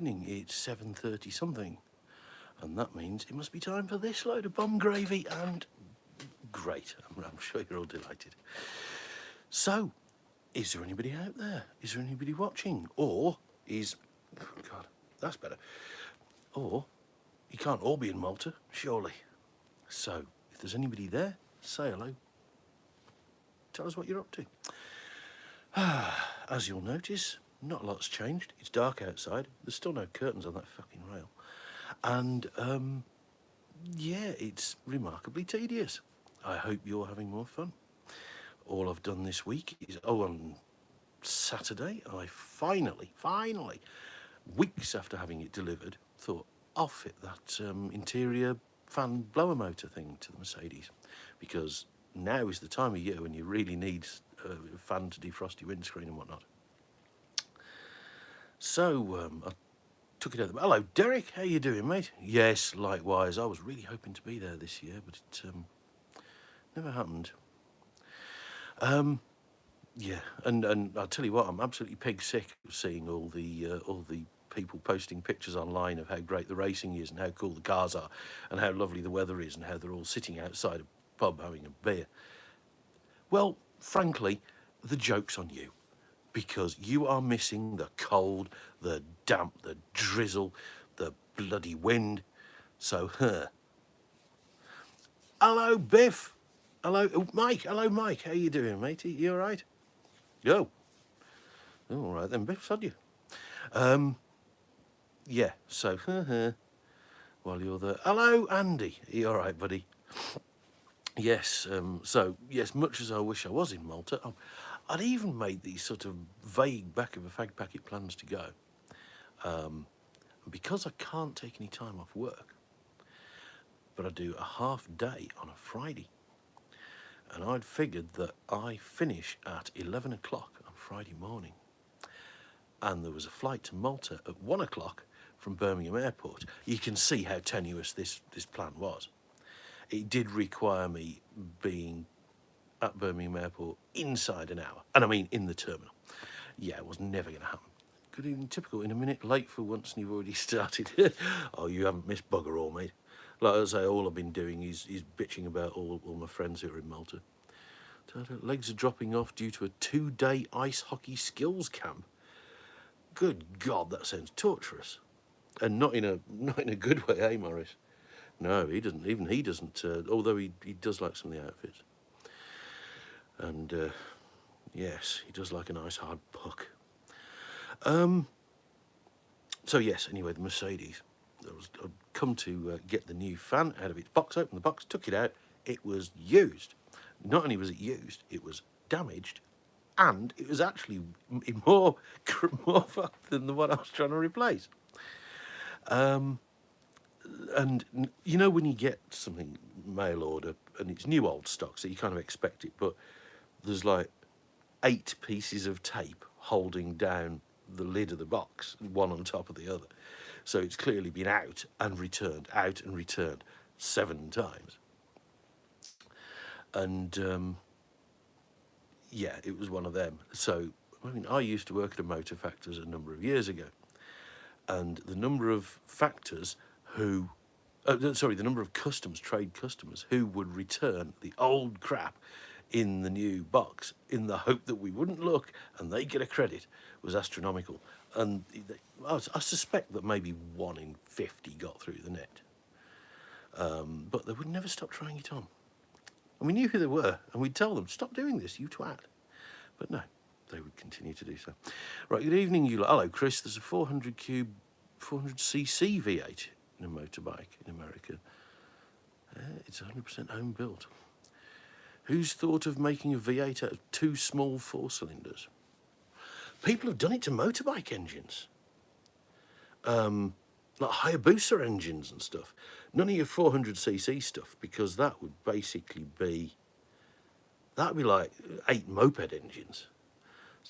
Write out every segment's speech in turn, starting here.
evening. It's 7:30 something, and that means it must be time for this load of bum gravy, and great, I'm sure you're all delighted. So, is there anybody out there? Is there anybody watching? Or is... Oh God, that's better. Or, you can't all be in Malta, surely. So, if there's anybody there, say hello. Tell us what you're up to. As you'll notice, not a lot's changed. It's dark outside. There's still no curtains on that fucking rail. And, yeah, it's remarkably tedious. I hope you're having more fun. All I've done this week is, on Saturday, I finally, weeks after having it delivered, thought I'll fit that interior fan blower motor thing to the Mercedes, because now is the time of year when you really need a fan to defrost your windscreen and whatnot. So I took it out. Hello, Derek. How you doing, mate? Yes, likewise. I was really hoping to be there this year, but it never happened. Yeah, and I'll tell you what, I'm absolutely pig sick of seeing all the people posting pictures online of how great the racing is and how cool the cars are and how lovely the weather is and how they're all sitting outside a pub having a beer. Well, frankly, the joke's on you, because you are missing the cold, the damp, the drizzle, the bloody wind. So, Hello, Biff. Hello, Mike. Hello, Mike. How you doing, matey? You all right? Yo. All right then, Biff, sod you. Yeah, so, while you're there. Hello, Andy. Are you all right, buddy? Yes, so, yes, much as I wish I was in Malta, I'd even made these sort of vague back of a fag packet plans to go. Because I can't take any time off work, but I do a half day on a Friday. And I'd figured that I finish at 11 o'clock on Friday morning. And there was a flight to Malta at 1 o'clock from Birmingham Airport. You can see how tenuous this plan was. It did require me being at Birmingham Airport inside an hour. And I mean in the terminal. Yeah, it was never going to happen. Good evening, typical. In a minute, late for once, and you've already started. Oh, you haven't missed bugger all, mate. Like I say, all I've been doing is bitching about all my friends who are in Malta. Legs are dropping off due to a 2-day ice hockey skills camp. Good God, that sounds torturous, and not in a good way, eh, Morris? No, he doesn't. Even he doesn't. Although he does like some of the outfits, and yes, he does like a nice hard puck. So yes, anyway, the Mercedes. I'd come to get the new fan out of its box, opened the box, took it out. It was used. Not only was it used, it was damaged, and it was actually more fucked than the one I was trying to replace. And you know when you get something mail order and it's new old stock, so you kind of expect it, but there's like 8 pieces of tape holding down the lid of the box, one on top of the other. So it's clearly been out and returned 7 times. And yeah, it was one of them. So, I mean, I used to work at a motor factors a number of years ago. And the number of factors who, the number of trade customers who would return the old crap in the new box in the hope that we wouldn't look and they get a credit was astronomical. And I suspect that maybe 1 in 50 got through the net. But they would never stop trying it on. And we knew who they were, and we'd tell them, stop doing this, you twat. But no, they would continue to do so. Right, good evening, you lot. Hello, Chris. There's a 400cc V8 in a motorbike in America. It's 100% home built. Who's thought of making a V8 out of 2 small 4-cylinders? People have done it to motorbike engines. Like Hayabusa engines and stuff. None of your 400cc stuff, because that would basically be... That'd be like 8 moped engines.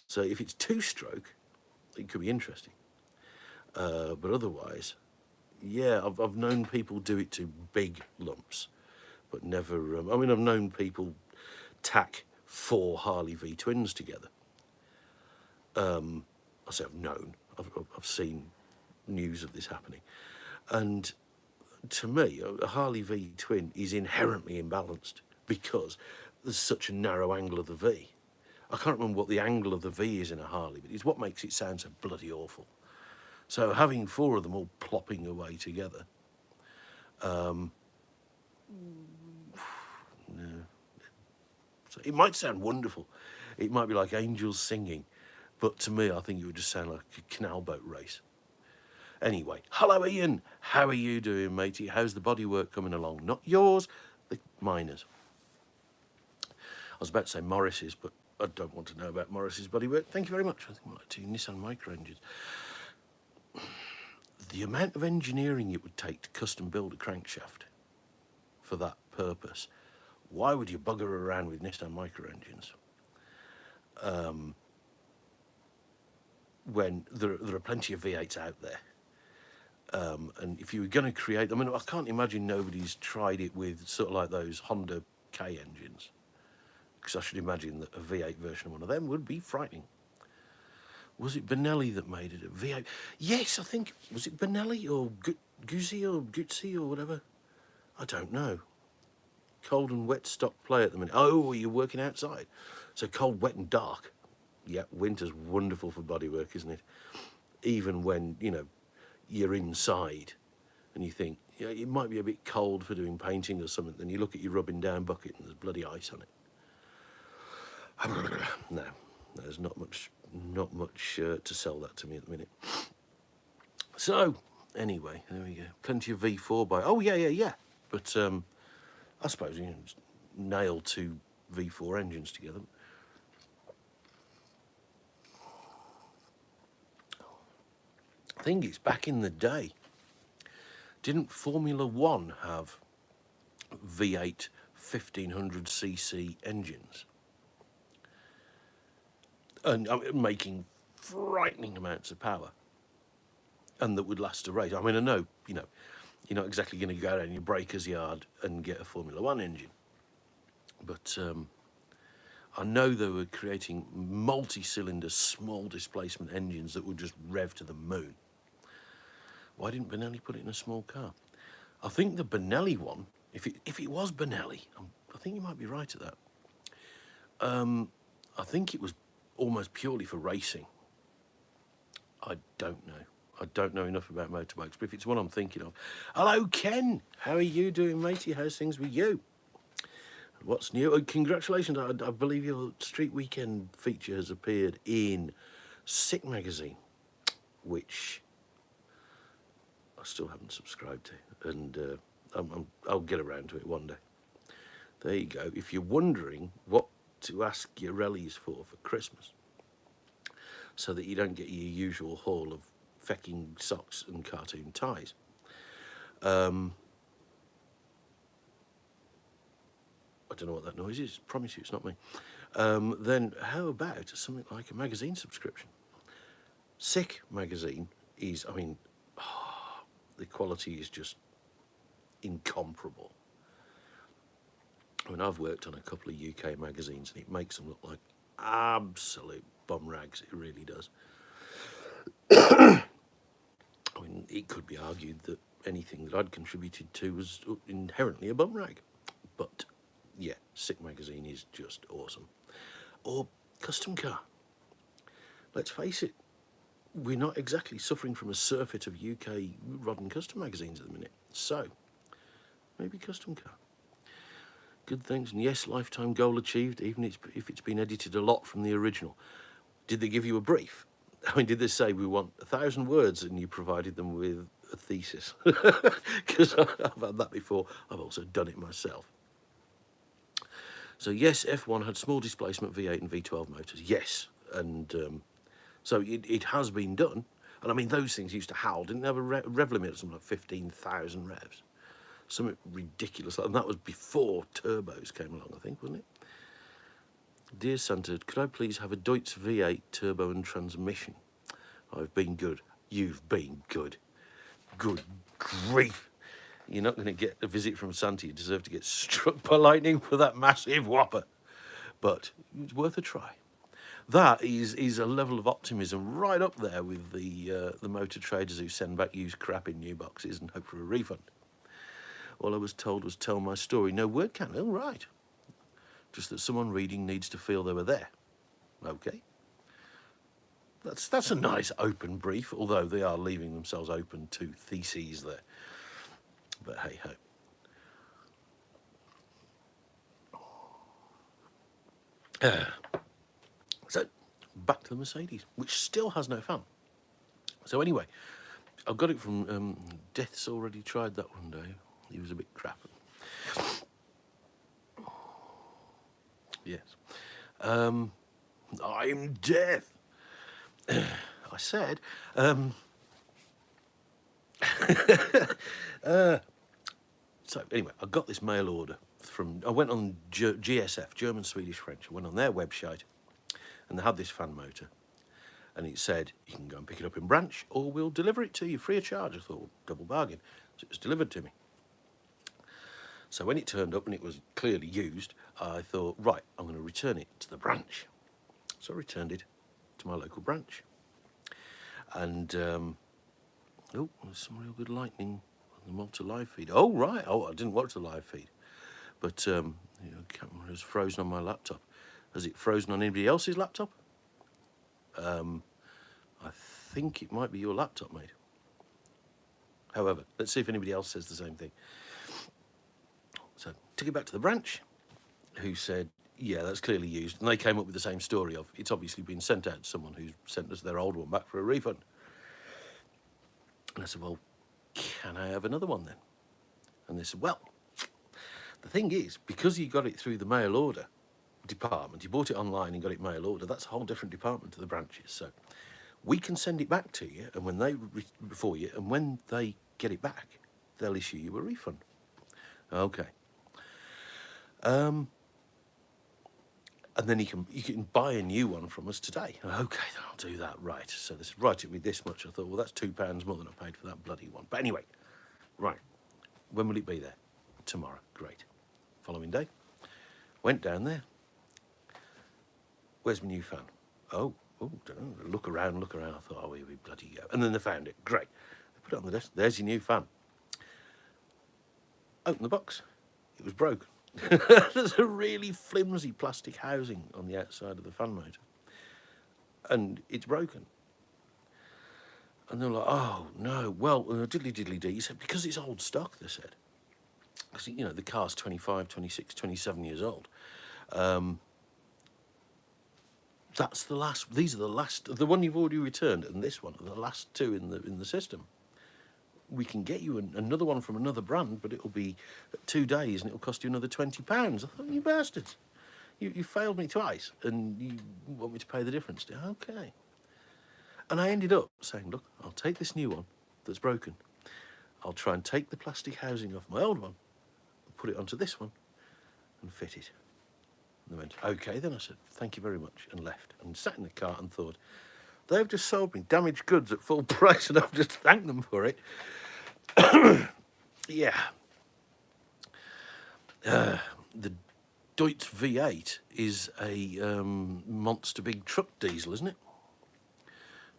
So if it's 2-stroke, it could be interesting. But otherwise, yeah, I've known people do it to big lumps, but never... I mean, I've known people tack 4 Harley V twins together. I say I've known. I've seen news of this happening. And to me, a Harley V twin is inherently imbalanced because there's such a narrow angle of the V. I can't remember what the angle of the V is in a Harley, but it's what makes it sound so bloody awful. So having four of them all plopping away together, no. So it might sound wonderful. It might be like angels singing, but to me, I think it would just sound like a canal boat race. Anyway, hello Ian, how are you doing, matey? How's the bodywork coming along? Not yours, the miners. I was about to say Morris's, but I don't want to know about Morris's bodywork. Thank you very much. I think we'll like two Nissan Micro engines. The amount of engineering it would take to custom build a crankshaft for that purpose. Why would you bugger around with Nissan Micro engines? When there are plenty of V8s out there. And if you were going to create, I mean, I can't imagine nobody's tried it with sort of like those Honda K engines, because I should imagine that a V8 version of one of them would be frightening. Was it Benelli that made it a V8? Yes, I think, was it Benelli or Guzzi or whatever? I don't know. Cold and wet stock play at the minute. Oh, you're working outside. So cold, wet and dark. Yeah, winter's wonderful for bodywork, isn't it? Even when, you know, you're inside and you think, yeah, it might be a bit cold for doing painting or something, then you look at your rubbing down bucket and there's bloody ice on it. No, there's not much to sell that to me at the minute. So, anyway, there we go. Plenty of V4 by... Oh, yeah. But I suppose you can nail two V4 engines together. I think it's back in the day. Didn't Formula One have V8 1500cc engines? And making frightening amounts of power. And that would last a race. I mean, I know, you know, you're not exactly going to go down your breaker's yard and get a Formula One engine. But I know they were creating multi-cylinder, small displacement engines that would just rev to the moon. Why didn't Benelli put it in a small car? I think the Benelli one, if it was Benelli, I think you might be right at that. I think it was almost purely for racing. I don't know. I don't know enough about motorbikes, but if it's one I'm thinking of. Hello, Ken. How are you doing, matey? How's things with you? What's new? Oh, congratulations. I believe your Street Weekend feature has appeared in Sick Magazine, which I still haven't subscribed to, and I'll get around to it one day. There you go. If you're wondering what to ask your rallies for Christmas, so that you don't get your usual haul of fecking socks and cartoon ties, I don't know what that noise is. Promise you it's not me. Then how about something like a magazine subscription? Sick Magazine is, I mean, the quality is just incomparable. I mean, I've worked on a couple of UK magazines and it makes them look like absolute bum rags. It really does. I mean, it could be argued that anything that I'd contributed to was inherently a bum rag. But, yeah, Sick Magazine is just awesome. Or Custom Car. Let's face it, we're not exactly suffering from a surfeit of UK rod and custom magazines at the minute. So, maybe Custom Car. Good things. And yes, lifetime goal achieved, even if it's been edited a lot from the original. Did they give you a brief? I mean, did they say we want 1,000 words and you provided them with a thesis? Because I've had that before. I've also done it myself. So yes, F1 had small displacement V8 and V12 motors. Yes, and so it has been done. And I mean, those things used to howl. Didn't they have a rev limit of something like 15,000 revs? Something ridiculous. And that was before turbos came along, I think, wasn't it? Dear Santa, could I please have a Deutz V8 turbo and transmission? I've been good. You've been good. Good grief. You're not going to get a visit from Santa. You deserve to get struck by lightning for that massive whopper. But it's worth a try. that is a level of optimism right up there with the motor traders who send back used crap in new boxes and hope for a refund. All I was told was tell my story. No word count. Oh, right. Just that someone reading needs to feel they were there. Okay. That's a nice open brief, although they are leaving themselves open to theses there. But hey ho. So back to the Mercedes, which still has no fan. So anyway, I've got it from Death's already tried that one day. He was a bit crap. Yes. I'm Death. I said. So anyway, I got this mail order from. I went on GSF, German, Swedish, French. I went on their website, and they had this fan motor, and it said you can go and pick it up in branch, or we'll deliver it to you free of charge. I thought, well, double bargain. So it was delivered to me. So when it turned up and it was clearly used, I thought, right, I'm going to return it to the branch. So I returned it to my local branch. And, oh, there's some real good lightning on the Malta live feed. Oh, right. Oh, I didn't watch the live feed. But, you know, the camera has frozen on my laptop. Has it frozen on anybody else's laptop? I think it might be your laptop, mate. However, let's see if anybody else says the same thing. So, took it back to the branch, who said, yeah, that's clearly used. And they came up with the same story of, it's obviously been sent out to someone who's sent us their old one back for a refund. And I said, well, can I have another one then? And they said, well, the thing is, because you got it through the mail order department, you bought it online and got it mail order, that's a whole different department to the branches. So we can send it back to you, and when they, for you, and when they get it back, they'll issue you a refund. Okay. And then you can buy a new one from us today. Okay, then I'll do that. Right. So this right, it'll be this much. I thought, well, that's £2 more than I paid for that bloody one. But anyway, right. When will it be there? Tomorrow. Great. Following day, went down there. Where's my new fan? Oh, don't know. Look around. I thought, oh, here we bloody go. And then they found it. Great. They put it on the desk. There's your new fan. Open the box. It was broken. There's a really flimsy plastic housing on the outside of the fan motor, and it's broken. And they're like, oh no, well, diddly dee. He said, because it's old stock, they said, because, you know, the car's 25, 26, 27 years old. That's the last. These are the last. The one you've already returned, and this one are the last two in the system. We can get you another one from another brand, but it'll be 2 days and it'll cost you another £20. I thought, you bastards, you failed me twice and you want me to pay the difference. Okay. And I ended up saying, look, I'll take this new one that's broken. I'll try and take the plastic housing off my old one, put it onto this one and fit it. And they went, okay then. I said, thank you very much, and left and sat in the car and thought, they've just sold me damaged goods at full price and I've just thanked them for it. Yeah. The Deutz V8 is a monster big truck diesel, isn't it?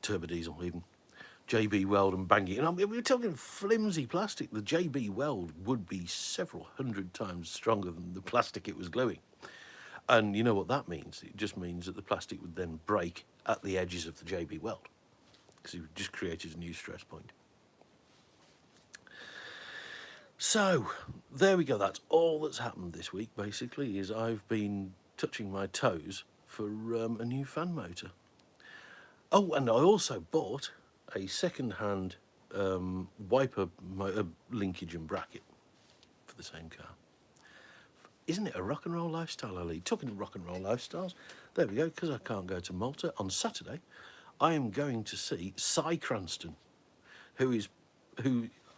Turbo diesel, even. JB Weld and banging. And we were talking flimsy plastic. The JB Weld would be several hundred times stronger than the plastic it was gluing. And you know what that means? It just means that the plastic would then break at the edges of the JB Weld, because it just created a new stress point. So, there we go. That's all that's happened this week, basically, is I've been touching my toes for a new fan motor. Oh, and I also bought a second-hand wiper linkage and bracket for the same car. Isn't it a rock and roll lifestyle I lead? Talking of rock and roll lifestyles, there we go, because I can't go to Malta. On Saturday, I am going to see Cy Cranston, who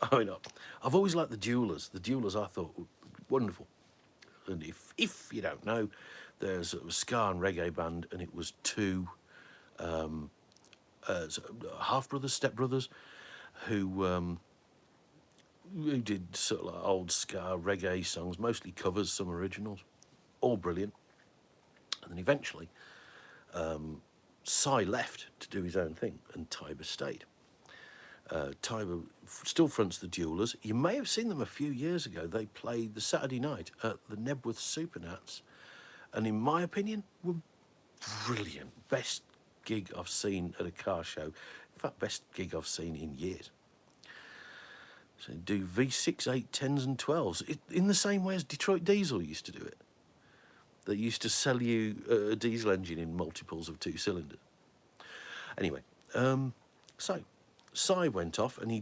I mean, I've always liked the Duelers. The Duelers I thought were wonderful. And if you don't know, there's a ska and reggae band, and it was two half-brothers, step-brothers, who did sort of like old ska reggae songs, mostly covers, some originals, all brilliant. And then eventually Si left to do his own thing, and Tiber stayed. Tiber still fronts the Duellers. You may have seen them a few years ago. They played the Saturday night at the Nebworth Supernats, and in my opinion, were brilliant. Best gig I've seen at a car show. In fact, best gig I've seen in years. So do V6, 8, 10s and 12s in the same way as Detroit Diesel used to do it. They used to sell you a diesel engine in multiples of 2 cylinders. Anyway, so Si went off and he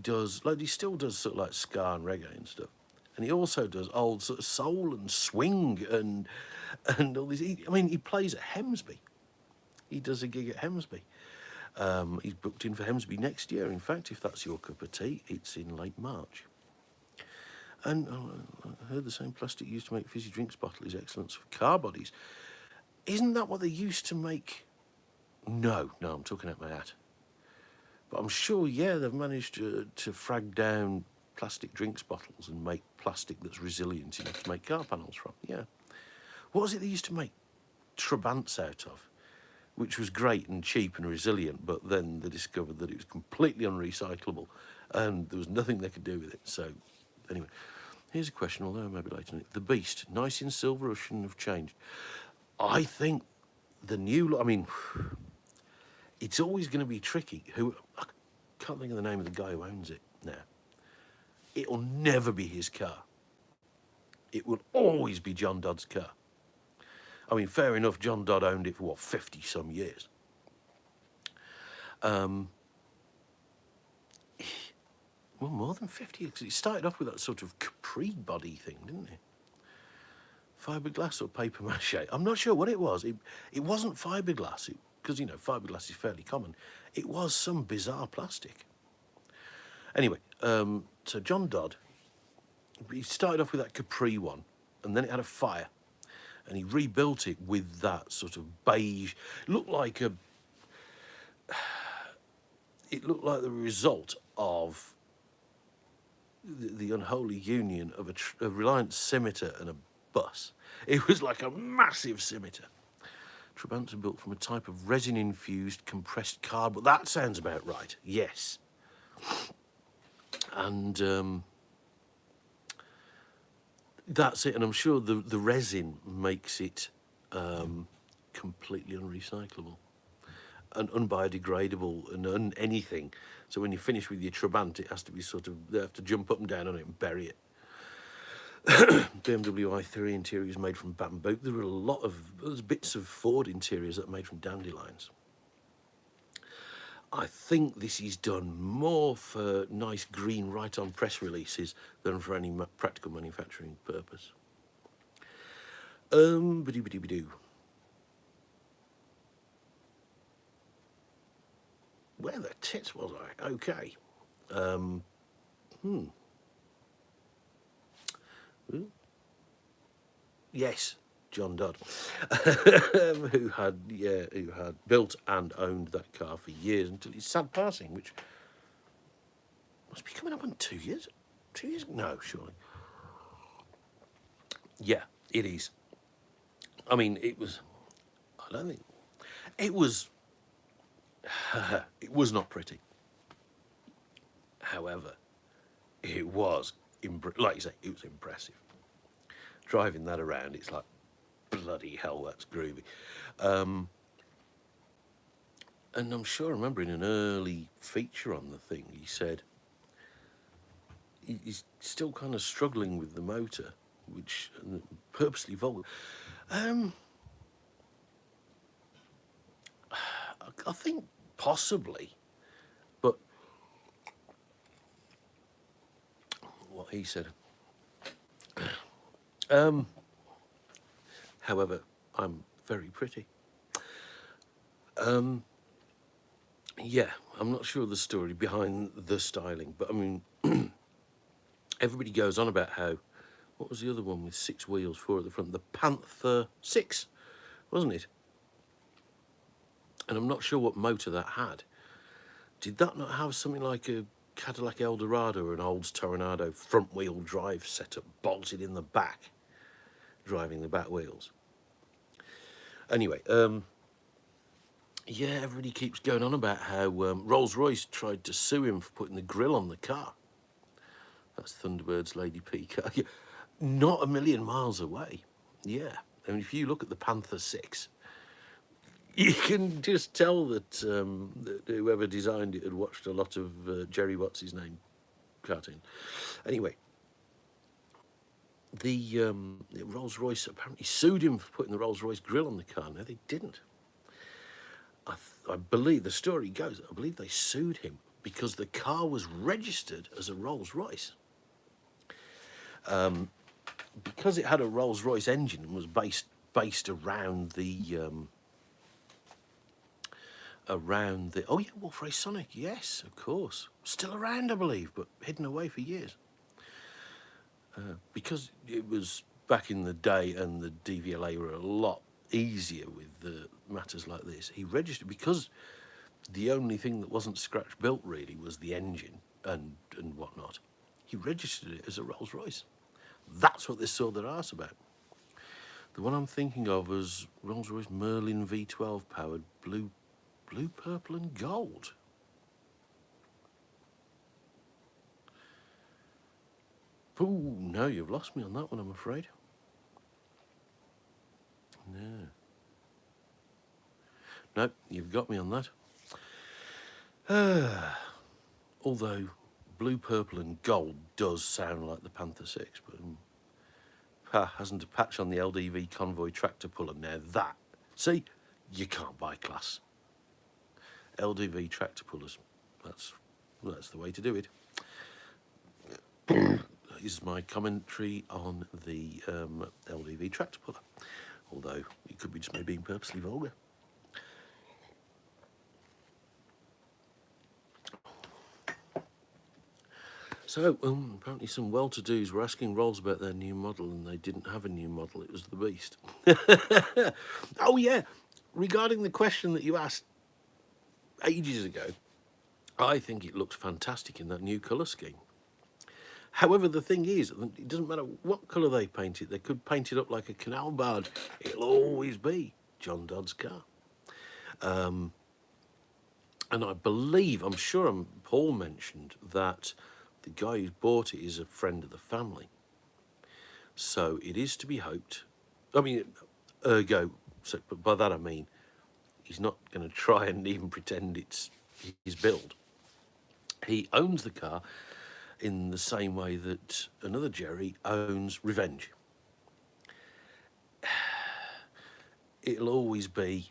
still does sort of like ska and reggae and stuff. And he also does old sort of soul and swing and all this. I mean, he plays at Hemsby. He does a gig at Hemsby. He's booked in for Hemsby next year. In fact, if that's your cup of tea, it's in late March. And I heard the same plastic used to make fizzy drinks bottle is excellent for car bodies. Isn't that what they used to make? No, I'm talking out my hat. But I'm sure, yeah, they've managed to frag down plastic drinks bottles and make plastic that's resilient enough to make car panels from. Yeah. What was it they used to make Trabants out of? Which was great and cheap and resilient, but then they discovered that it was completely unrecyclable and there was nothing they could do with it. So, anyway, here's a question, although maybe later. The Beast, nice in silver or shouldn't have changed? I think the new, I mean, it's always going to be tricky. I can't think of the name of the guy who owns it now. It'll never be his car. It will always be John Dodd's car. I mean, fair enough, John Dodd owned it for, what, 50-some years. Well, more than 50, because it started off with that sort of capri body thing, didn't it? Fiberglass or paper mache? I'm not sure what it was. It wasn't fiberglass, because, you know, fiberglass is fairly common. It was some bizarre plastic. Anyway, so John Dodd, he started off with that capri one, and then it had a fire. And he rebuilt it with that sort of beige. It looked like the result of the unholy union of a Reliant scimitar and a bus. It was like a massive scimitar. Trabants are built from a type of resin-infused compressed cardboard. That sounds about right. Yes. And that's it, and I'm sure the resin makes it completely unrecyclable and unbiodegradable and anything. So when you finish with your Trabant, it has to be sort of, they have to jump up and down on it and bury it. BMW i3 interior is made from bamboo. There are there's bits of Ford interiors that are made from dandelions. I think this is done more for nice green right-on press releases than for any practical manufacturing purpose. Ba-doo-ba-doo-ba-doo. Where the tits was I? Okay. Yes, John Dodd, who had built and owned that car for years until his sad passing, which must be coming up on 2 years. 2 years? No, surely. Yeah, it is. I mean, it was. I don't think it was. It was not pretty. However, it was, like you say, it was impressive. Driving that around, it's like, bloody hell, that's groovy. And I'm sure I remember in an early feature on the thing, he said he's still kind of struggling with the motor, which purposely vulgar. I think possibly, but what he said. However, I'm very pretty. Yeah, I'm not sure the story behind the styling, but I mean, everybody goes on about how, what was the other one with 6 wheels, 4 at the front? The Panther 6, wasn't it? And I'm not sure what motor that had. Did that not have something like a Cadillac Eldorado or an Olds Toronado front-wheel drive setup bolted in the back, driving the back wheels? Anyway, Yeah, everybody keeps going on about how Rolls-Royce tried to sue him for putting the grill on the car. That's Thunderbird's Lady P car. Yeah, not a million miles away. Yeah, I mean, if you look at the Panther 6, you can just tell that whoever designed it had watched a lot of Jerry What's-his-name cartoon. Anyway, the Rolls-Royce apparently sued him for putting the Rolls-Royce grill on the car. No, they didn't. I believe, the story goes, I believe they sued him because the car was registered as a Rolls-Royce. Because it had a Rolls-Royce engine and was based around the oh yeah, Wolf-Rayce Sonic, yes, of course, still around I believe, but hidden away for years. Because it was back in the day and the DVLA were a lot easier with matters like this. He registered because the only thing that wasn't scratch built really was the engine and whatnot. He registered it as a Rolls-Royce. That's what they saw their arse about. The one I'm thinking of was Rolls-Royce Merlin V12 powered blue, purple and gold. Ooh, no, you've lost me on that one, I'm afraid. No. Nope, you've got me on that. Although blue, purple and gold does sound like the Panther 6, but hasn't a patch on the LDV convoy tractor puller. Now that, see, you can't buy class. LDV tractor pullers, that's the way to do it. Is my commentary on the LDV tractor puller, although it could be just me being purposely vulgar. So, apparently some well-to-dos were asking Rolls about their new model and they didn't have a new model, it was the Beast. Oh yeah, regarding the question that you asked ages ago, I think it looks fantastic in that new colour scheme. However, the thing is, it doesn't matter what colour they paint it. They could paint it up like a canal barge. It'll always be John Dodd's car. And I believe, I'm sure Paul mentioned that the guy who bought it is a friend of the family. So it is to be hoped. I mean, ergo, so, but by that I mean, he's not going to try and even pretend it's his build. He owns the car in the same way that another Jerry owns Revenge. It'll always be,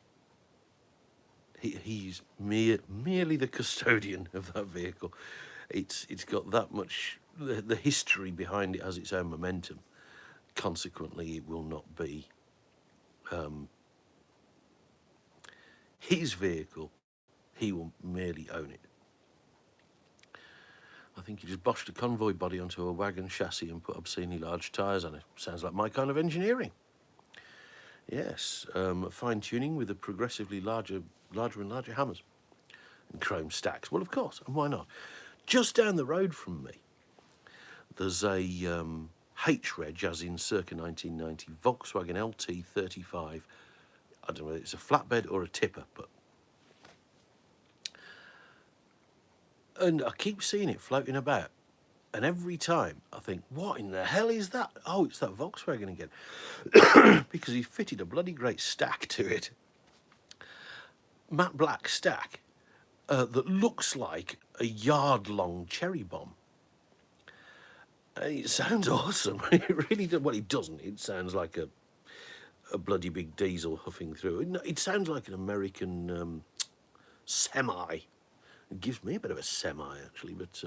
he's merely the custodian of that vehicle. It's got that much, the history behind it has its own momentum. Consequently, it will not be his vehicle. He will merely own it. I think he just boshed a convoy body onto a wagon chassis and put obscenely large tyres on it. Sounds like my kind of engineering. Yes, fine tuning with a progressively larger and larger hammers and chrome stacks. Well, of course, and why not? Just down the road from me, there's a H-Reg, as in circa 1990, Volkswagen LT35. I don't know whether it's a flatbed or a tipper, but... And I keep seeing it floating about. And every time I think, what in the hell is that? Oh, it's that Volkswagen again. Because he fitted a bloody great stack to it. Matte black stack that looks like a yard-long cherry bomb. And it sounds awesome. It really does. Well, it doesn't. It sounds like a bloody big diesel huffing through. It sounds like an American semi. It gives me a bit of a semi, actually, but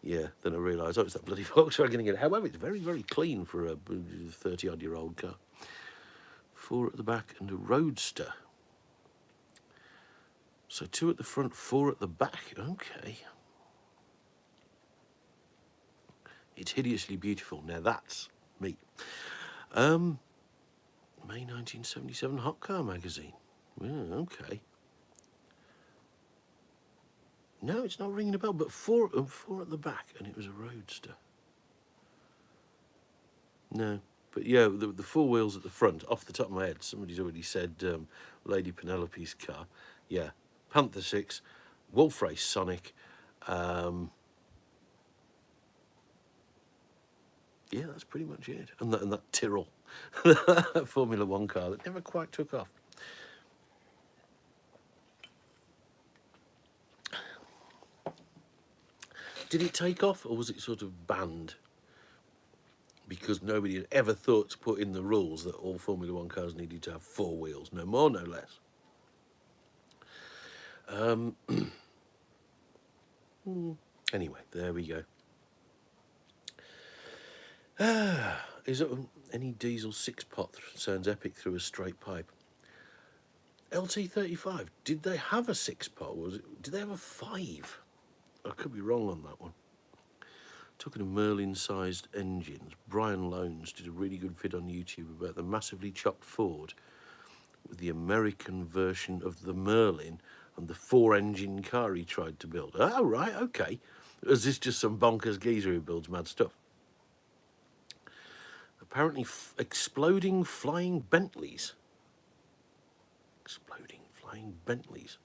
yeah, then I realised, oh, it's that bloody Volkswagen again. However, it's very, very clean for a 30-odd-year-old car. 4 at the back and a roadster. So 2 at the front, 4 at the back. Okay. It's hideously beautiful. Now that's me. May 1977 Hot Car magazine. Yeah, okay. No, it's not ringing a bell, but 4 at the back, and it was a roadster. No, but yeah, the 4 wheels at the front, off the top of my head, somebody's already said Lady Penelope's car. Yeah, Panther 6, Wolf Race Sonic. Yeah, that's pretty much it. And that Tyrrell, that Formula One car that never quite took off. Did it take off, or was it sort of banned? Because nobody had ever thought to put in the rules that all Formula One cars needed to have 4 wheels, no more, no less. Anyway, there we go. Is it any diesel 6-pot sounds epic through a straight pipe? LT35, did they have a 6-pot? Did they have a 5? I could be wrong on that one. Talking of Merlin-sized engines, Brian Lones did a really good vid on YouTube about the massively chopped Ford with the American version of the Merlin and the 4-engine car he tried to build. Oh, right, okay. Is this just some bonkers geezer who builds mad stuff? Apparently exploding flying Bentleys. Exploding flying Bentleys.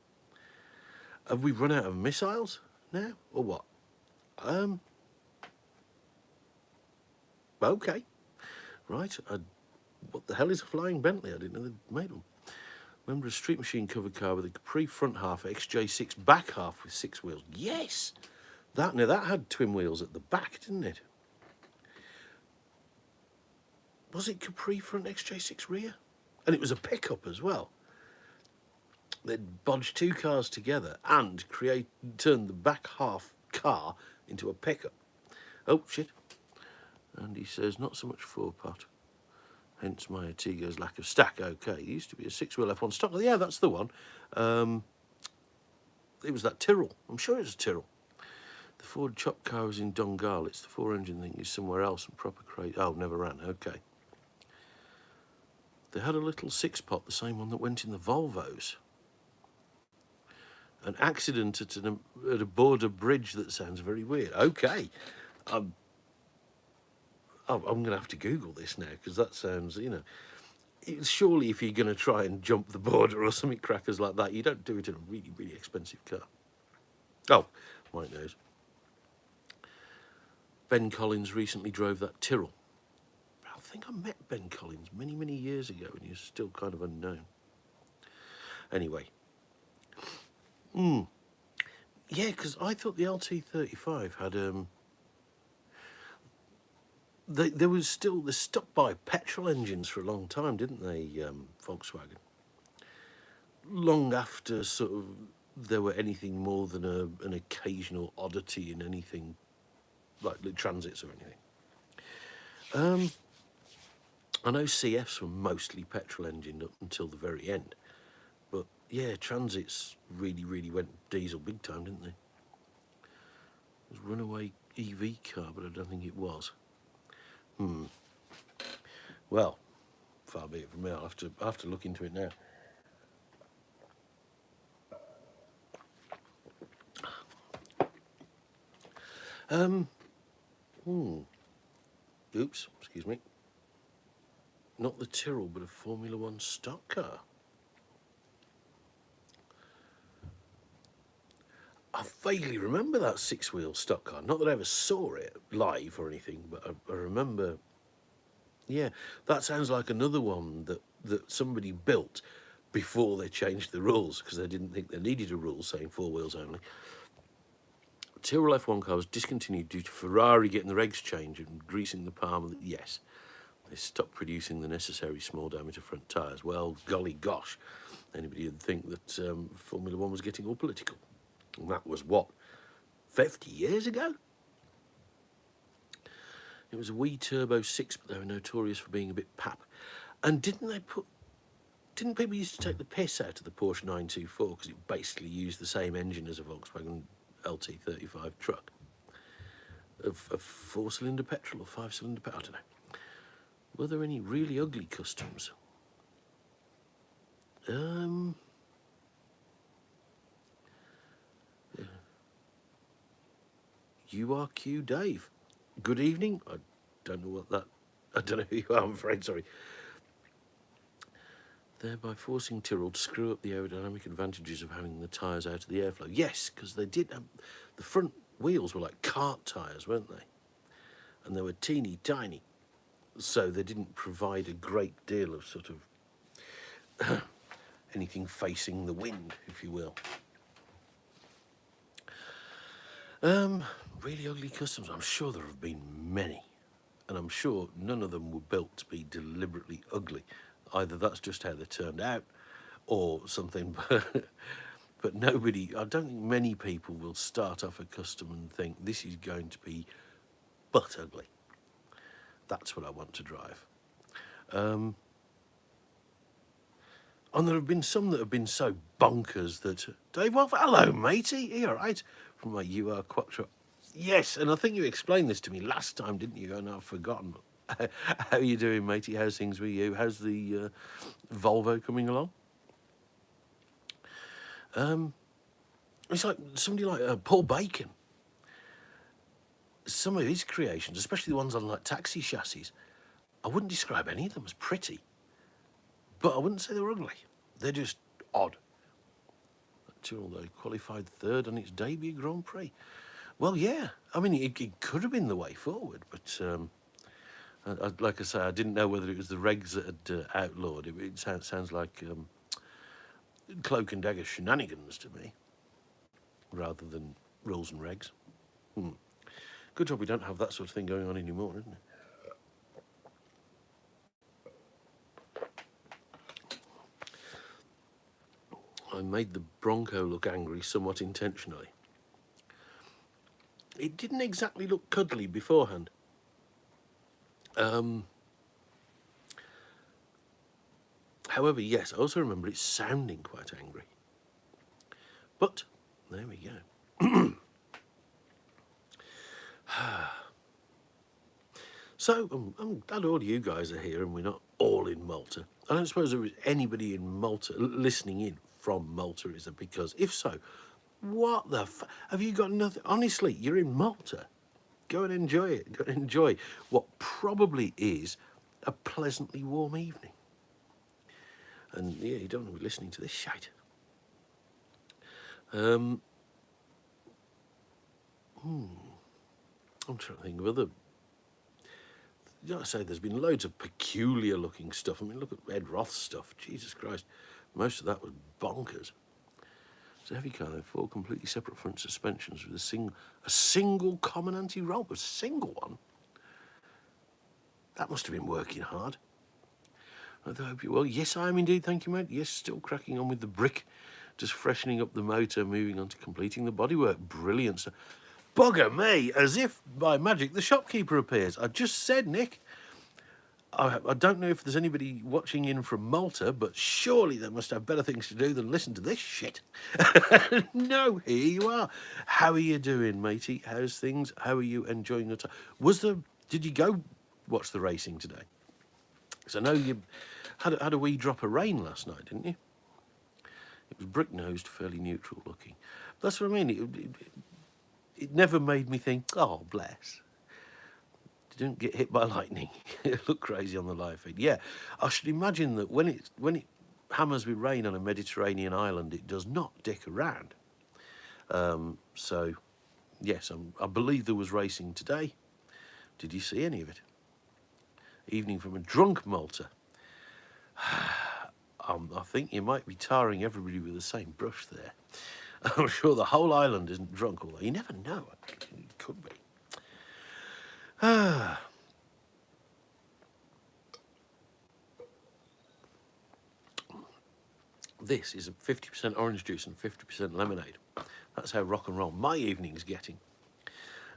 Have we run out of missiles now, or what? Okay, right. What the hell is a flying Bentley? I didn't know they made them. Remember a Street Machine covered car with a Capri front half, XJ6 back half with 6 wheels? Yes! That had twin wheels at the back, didn't it? Was it Capri front, XJ6 rear? And it was a pickup as well. They'd bodged 2 cars together and turned the back half car into a pickup. Oh, shit. And he says, not so much 4-pot. Hence my Artigo's lack of stack. Okay, it used to be a 6-wheel F1 stock. Yeah, that's the one. It was that Tyrrell. I'm sure it was a Tyrrell. The Ford chop car was in Dongal. It's the 4-engine thing is somewhere else and proper crate. Oh, never ran. Okay. They had a little 6-pot, the same one that went in the Volvos. An accident at a border bridge that sounds very weird. Okay. I'm going to have to Google this now because that sounds, surely if you're going to try and jump the border or something crackers like that, you don't do it in a really, really expensive car. Oh, Mike knows. Ben Collins recently drove that Tyrrell. I think I met Ben Collins many, many years ago and he was still kind of unknown. Anyway. Yeah, because I thought the LT35 had... They stuck by petrol engines for a long time, didn't they, Volkswagen? Long after sort of there were anything more than an occasional oddity in anything like the transits or anything. I know CFs were mostly petrol engined up until the very end, but yeah, transits really, really went diesel big time, didn't they? It was a runaway EV car, but I don't think it was. Well, far be it from me. I'll have to look into it now. Oops, excuse me. Not the Tyrrell, but a Formula One stock car. I vaguely remember that 6-wheel stock car. Not that I ever saw it live or anything, but I remember. Yeah, that sounds like another one that somebody built before they changed the rules because they didn't think they needed a rule saying 4 wheels only. Tyrrell F1 car was discontinued due to Ferrari getting the regs changed and greasing the palm. Yes, they stopped producing the necessary small diameter front tyres. Well, golly gosh, anybody would think that Formula One was getting all political. And that was what, 50 years ago? It was a wee turbo 6, but they were notorious for being a bit pap. And didn't people used to take the piss out of the Porsche 924 because it basically used the same engine as a Volkswagen LT35 truck? A 4-cylinder petrol or 5-cylinder petrol, I don't know. Were there any really ugly customs? URQ Dave. Good evening. I don't know who you are, I'm afraid, sorry. thereby forcing Tyrrell to screw up the aerodynamic advantages of having the tyres out of the airflow. Yes, because they did have, the front wheels were like cart tyres, weren't they? And they were teeny tiny, so they didn't provide a great deal of sort of anything facing the wind, if you will. Really ugly customs. I'm sure there have been many, and I'm sure none of them were built to be deliberately ugly. Either that's just how they turned out, or something. But nobody, I don't think many people will start off a custom and think this is going to be butt ugly. That's what I want to drive. And there have been some that have been so bonkers that Dave, well, hello, matey. Are you all right? From my UR Quattro. Yes, and I think you explained this to me last time, didn't you? And I've forgotten. How are you doing, matey? How's things with you? How's the Volvo coming along? It's like somebody like Paul Bacon. Some of his creations, especially the ones on like taxi chassis, I wouldn't describe any of them as pretty, but I wouldn't say they were ugly. They're just odd. Although they qualified third on its debut Grand Prix. Well, yeah, I mean, it could have been the way forward, but like I say, I didn't know whether it was the regs that had outlawed it. It sounds like cloak and dagger shenanigans to me, rather than rules and regs. Good job we don't have that sort of thing going on anymore, isn't it? I made the Bronco look angry somewhat intentionally. It didn't exactly look cuddly beforehand. However, yes, I also remember it sounding quite angry. But there we go. So I'm glad all you guys are here and we're not all in Malta. I don't suppose there is anybody in Malta listening in from Malta, is there? Because if so, what the have you got nothing? Honestly, you're in Malta. Go and enjoy it. Go and enjoy what probably is a pleasantly warm evening. And yeah, you don't want to be listening to this shite. I'm trying to think of other. You know, I say there's been loads of peculiar looking stuff. I mean, look at Ed Roth's stuff. Jesus Christ. Most of that was bonkers. It's a heavy car, though, 4 completely separate front suspensions with a single common anti-roll. A single one? That must have been working hard. I hope you well. Yes, I am indeed. Thank you, mate. Yes, still cracking on with the brick. Just freshening up the motor, moving on to completing the bodywork. Brilliant stuff. Bugger me, as if by magic the shopkeeper appears. I just said, Nick, I don't know if there's anybody watching in from Malta, but surely they must have better things to do than listen to this shit. No, here you are. How are you doing, matey? How's things? How are you enjoying your time? Did you go watch the racing today? Because I know you had a wee drop of rain last night, didn't you? It was brick-nosed, fairly neutral looking. That's what I mean. It never made me think, oh, bless. Didn't get hit by lightning. It looked crazy on the live feed. Yeah, I should imagine that when it hammers with rain on a Mediterranean island, it does not dick around. So, yes, I believe there was racing today. Did you see any of it? Evening from a drunk Malta. I think you might be tarring everybody with the same brush there. I'm sure the whole island isn't drunk, although you never know. It could be. This is a 50% orange juice and 50% lemonade. That's how rock and roll my evening's getting.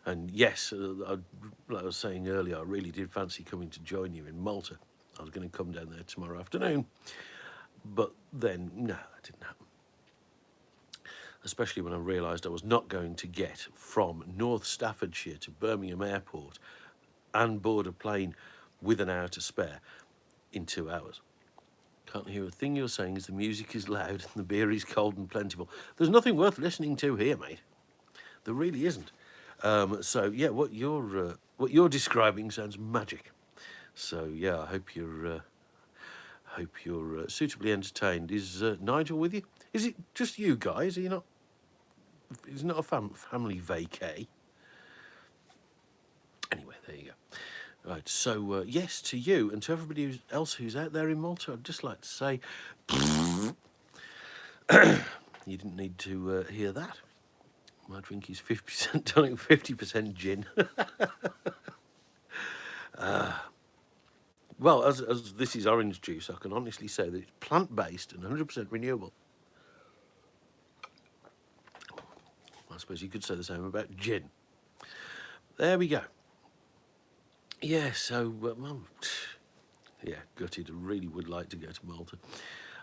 And yes, like I was saying earlier, I really did fancy coming to join you in Malta. I was going to come down there tomorrow afternoon. But then, no, that didn't happen. Especially when I realised I was not going to get from North Staffordshire to Birmingham Airport and board a plane with an hour to spare in 2 hours. Can't hear a thing you're saying as the music is loud and the beer is cold and plentiful. There's nothing worth listening to here, mate. There really isn't. So yeah, what you're describing sounds magic. So yeah, I hope Hope you're suitably entertained. Is Nigel with you? Is it just you guys? Are you not? It's not a family vacay. Anyway, there you go. Right, so yes to you, and to everybody else who's out there in Malta, I'd just like to say, you didn't need to hear that. My drink is 50% tonic, 50% gin. Well, as this is orange juice, I can honestly say that it's plant-based and 100% renewable. I suppose you could say the same about gin. There we go. Yeah, so, yeah, gutted. I really would like to go to Malta.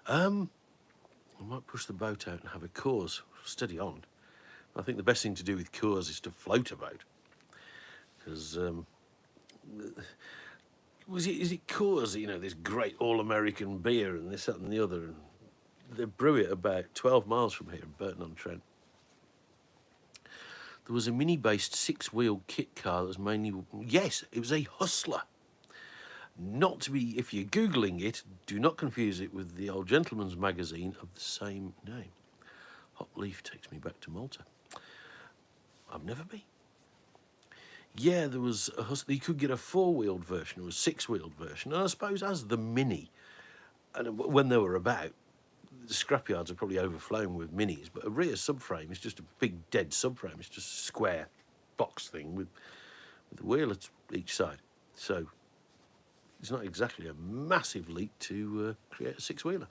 I might push the boat out and have a cause. Steady on. I think the best thing to do with cause is to float a boat. Because, is it Coors, you know, this great all-American beer and this, that and the other, and they brew it about 12 miles from here in Burton-on-Trent. There was a mini-based six-wheel kit car that was mainly... Yes, it was a Hustler. Not to be... If you're Googling it, do not confuse it with the Old Gentleman's magazine of the same name. Hot Leaf takes me back to Malta. I've never been. Yeah, there was a Hustler. You could get a four-wheeled version or a six-wheeled version. And I suppose as the Mini, and when they were about, the scrapyards are probably overflowing with Minis, but a rear subframe is just a big dead subframe. It's just a square box thing with a wheel at each side. So it's not exactly a massive leap to create a six-wheeler.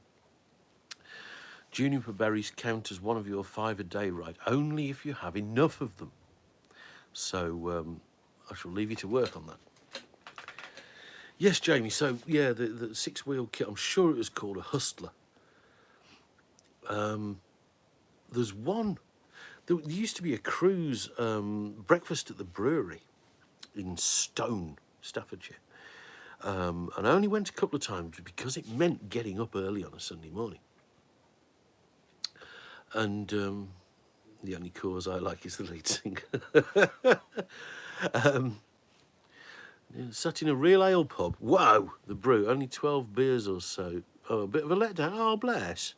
Juniper berries count as one of your 5 a day, right? Only if you have enough of them. So I shall leave you to work on that. Yes, Jamie, so yeah, the six-wheel kit, I'm sure it was called a Hustler. There's one, there used to be a cruise breakfast at the brewery in Stone, Staffordshire. And I only went a couple of times because it meant getting up early on a Sunday morning. And the only cause I like is the lead singer. Sat in a real ale pub. Wow, the brew, only 12 beers or so. Oh, a bit of a letdown. Oh, bless.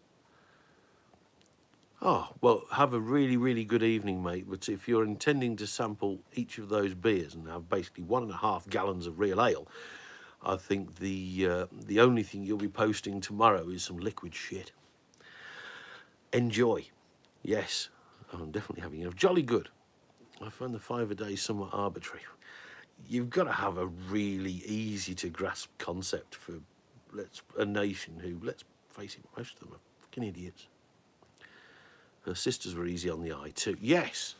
Oh, well, have a really, really good evening, mate. But if you're intending to sample each of those beers and have basically 1.5 gallons of real ale, I think the only thing you'll be posting tomorrow is some liquid shit. Enjoy. Yes, I'm definitely having enough. Jolly good. I find the 5 a day somewhat arbitrary. You've got to have a really easy to grasp concept for a nation who, let's face it, most of them are fucking idiots. Her sisters were easy on the eye too. Yes.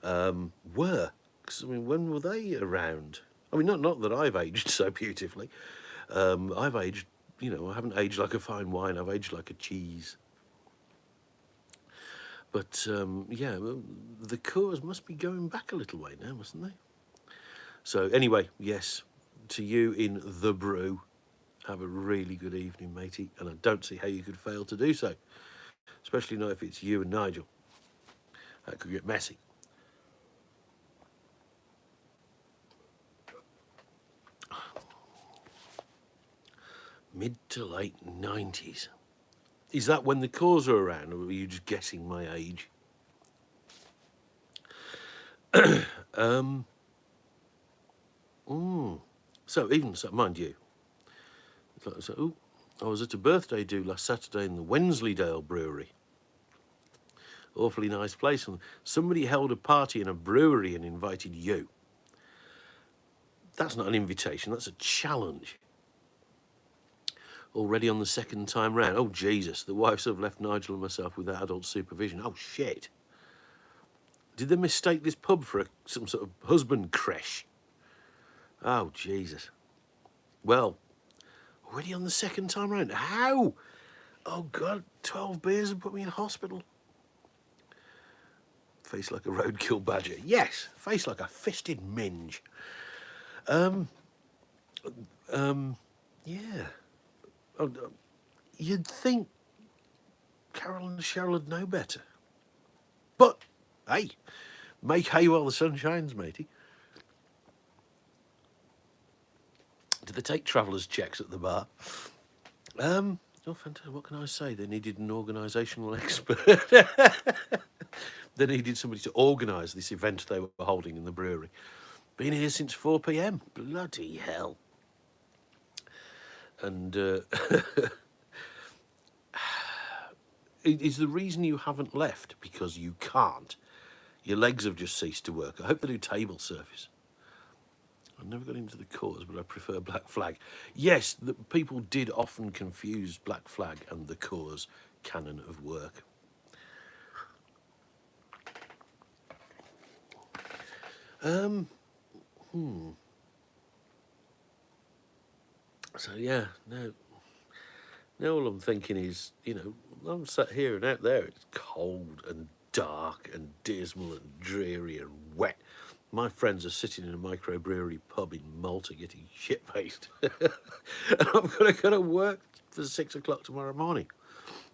Were. Because, I mean, when were they around? I mean, not that I've aged so beautifully. I've aged, you know, I haven't aged like a fine wine. I've aged like a cheese. But, yeah, the Coors must be going back a little way now, mustn't they? So, anyway, yes, to you in the brew, have a really good evening, matey. And I don't see how you could fail to do so. Especially not if it's you and Nigel. That could get messy. Mid to late 90s. Is that when the Coors are around, or are you just guessing my age? So, even so, mind you, I was at a birthday do last Saturday in the Wensleydale Brewery. Awfully nice place. And somebody held a party in a brewery and invited you. That's not an invitation, that's a challenge. Already on the second time round. Oh, Jesus, the wives have left Nigel and myself without adult supervision. Oh, shit. Did they mistake this pub for some sort of husband creche? Oh, Jesus. Well, already on the second time round. How? Oh, God, 12 beers and put me in hospital. Face like a roadkill badger. Yes, face like a fisted minge. Yeah. Oh, you'd think Carol and Cheryl would know better. But, hey, make hay while the sun shines, matey. Do they take travellers' checks at the bar? Oh, fantastic. What can I say? They needed an organisational expert. They needed somebody to organise this event they were holding in the brewery. Been here since 4 p.m. Bloody hell. And is the reason you haven't left because you can't? Your legs have just ceased to work. I hope they do table service. I never got into the cause, but I prefer Black Flag. Yes, the people did often confuse Black Flag and the cause canon of work. So yeah, no. Now all I'm thinking is, I'm sat here and out there. It's cold and dark and dismal and dreary and wet. My friends are sitting in a microbrewery pub in Malta getting shit-faced. And I'm going to go to work for 6 o'clock tomorrow morning.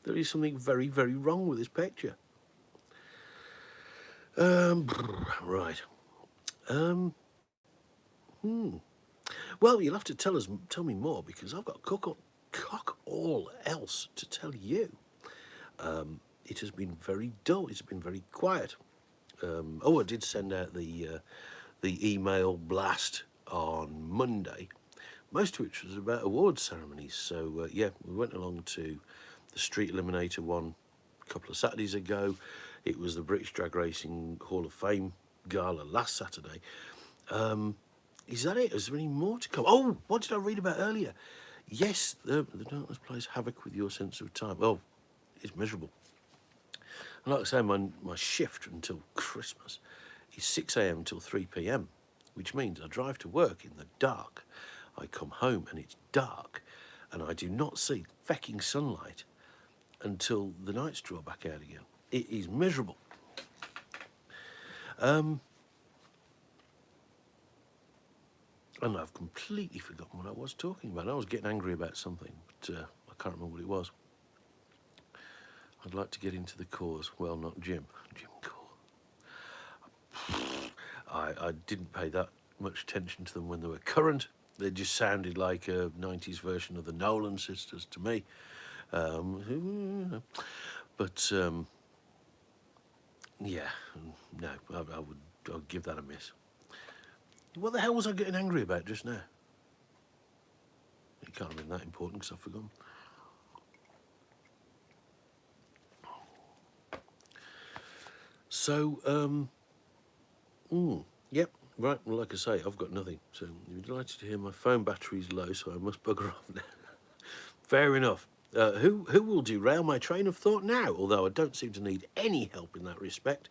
There is something very, very wrong with this picture. Right. Well, you'll have to tell me more because I've got cock all else to tell you. It has been very dull. It's been very quiet. I did send out the email blast on Monday, most of which was about awards ceremonies. So yeah, we went along to the Street Eliminator one a couple of Saturdays ago. It was the British Drag Racing Hall of Fame gala last Saturday. Is that it? Is there any more to come? Oh, what did I read about earlier? Yes, the darkness plays havoc with your sense of time. Oh, it's miserable. And like I say, my shift until Christmas is 6 a.m. till 3 p.m, which means I drive to work in the dark. I come home and it's dark, and I do not see fecking sunlight until the nights draw back out again. It is miserable. And I've completely forgotten what I was talking about. I was getting angry about something, but I can't remember what it was. I'd like to get into the cause. Well, not Jim Core. I didn't pay that much attention to them when they were current. They just sounded like a 90s version of the Nolan sisters to me. But yeah, no, I'll give that a miss. What the hell was I getting angry about just now? It can't have been that important because I've forgotten. So, yep, right, well, like I say, I've got nothing. So you're delighted to hear my phone battery's low, so I must bugger off now. Fair enough. Who will derail my train of thought now? Although I don't seem to need any help in that respect.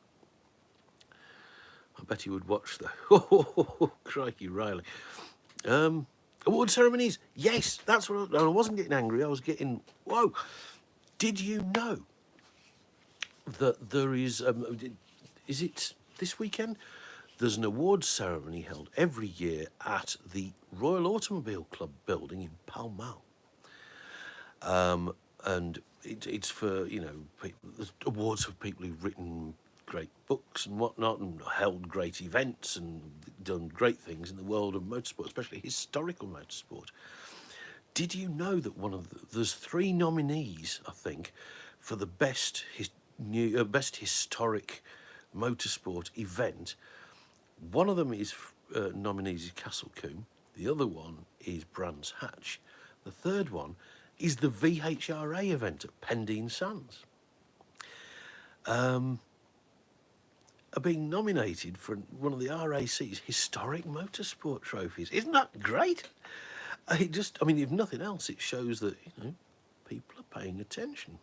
I bet he would watch though. Oh, crikey, Riley. Award ceremonies. Yes, that's what I wasn't getting angry. I was getting, whoa. Did you know that there is it this weekend? There's an awards ceremony held every year at the Royal Automobile Club building in Pall Mall. And it's for, awards for people who've written great books and whatnot, and held great events and done great things in the world of motorsport, especially historical motorsport. Did you know that there's 3 nominees, I think, for the best historic motorsport event? One of them is nominees is Castle Combe. The other one is Brands Hatch. The third one is the VHRA event at Pendine Sands. Are being nominated for one of the RAC's historic motorsport trophies. Isn't that great? If nothing else, it shows that people are paying attention.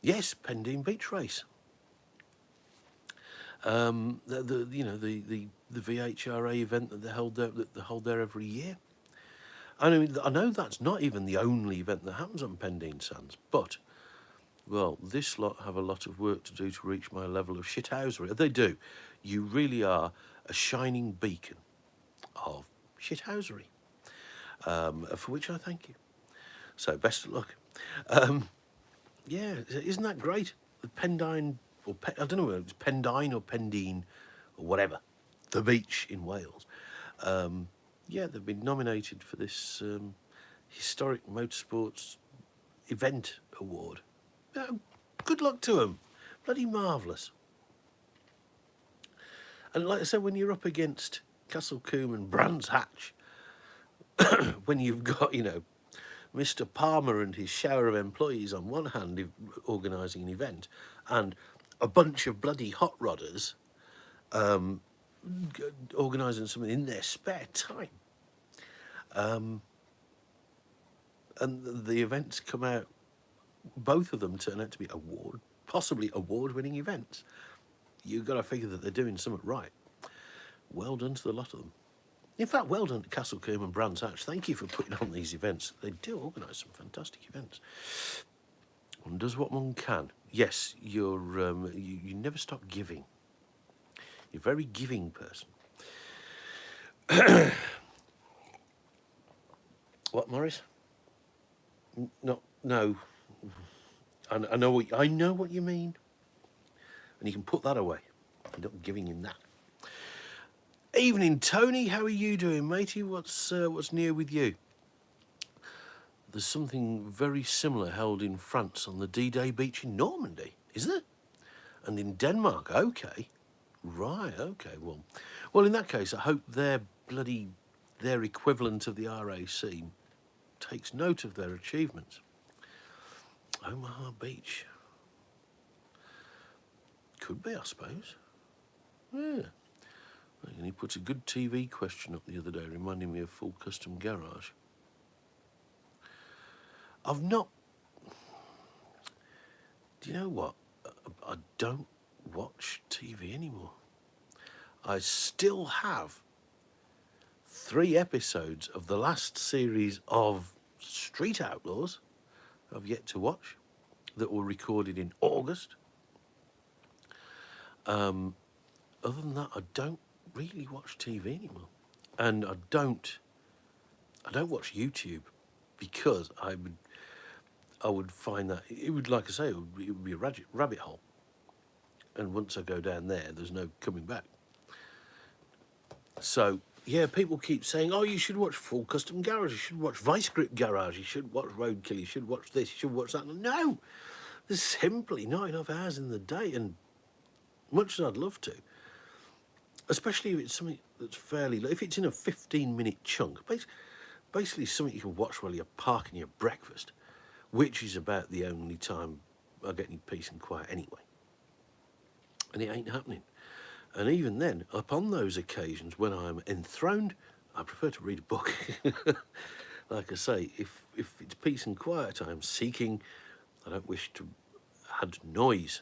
Yes, Pendine Beach Race. The VHRA event that they hold there every year. I know that's not even the only event that happens on Pendine Sands, but, well, this lot have a lot of work to do to reach my level of shithousery. They do. You really are a shining beacon of shithousery, for which I thank you. So, best of luck. Yeah, isn't that great? The Pendine, I don't know whether it's Pendine or Pendine or whatever, the beach in Wales. Yeah, they've been nominated for this Historic Motorsports Event Award. Good luck to them. Bloody marvellous. And like I said, when you're up against Castle Combe and Brands Hatch, when you've got, Mr. Palmer and his shower of employees on one hand organising an event, and a bunch of bloody hot rodders organising something in their spare time. And the events come out, both of them turn out to be possibly award-winning events. You've got to figure that they're doing something right. Well done to the lot of them. In fact, well done to Castle Combe and Brands Hatch. Thank you for putting on these events. They do organise some fantastic events. One does what one can. Yes, you never stop giving. You're a very giving person. What, Morris? No. I know what you mean, and you can put that away. I'm not giving him that. Evening, Tony. How are you doing, matey? What's new with you? There's something very similar held in France on the D-Day beach in Normandy, is there? And in Denmark. Okay, right. Okay. Well, in that case, I hope their equivalent of the RAC takes note of their achievements. Omaha Beach. Could be, I suppose. Yeah. And he put a good TV question up the other day, reminding me of Full Custom Garage. I've not... Do you know what? I don't watch TV anymore. I still have 3 episodes of the last series of Street Outlaws I've yet to watch that were recorded in August. Other than that, I don't really watch TV anymore, and I don't watch YouTube because I would find that it would, like I say, it would be a rabbit hole, and once I go down there, there's no coming back. So yeah, people keep saying, oh, you should watch Full Custom Garage, you should watch Vice Grip Garage, you should watch Roadkill, you should watch this, you should watch that. No, there's simply not enough hours in the day, and much as I'd love to, especially if it's something that's fairly... If it's in a 15-minute chunk, basically something you can watch while you're parking your breakfast, which is about the only time I get any peace and quiet anyway. And it ain't happening. And even then, upon those occasions when I'm enthroned, I prefer to read a book. Like I say, if it's peace and quiet I'm seeking, I don't wish to add noise.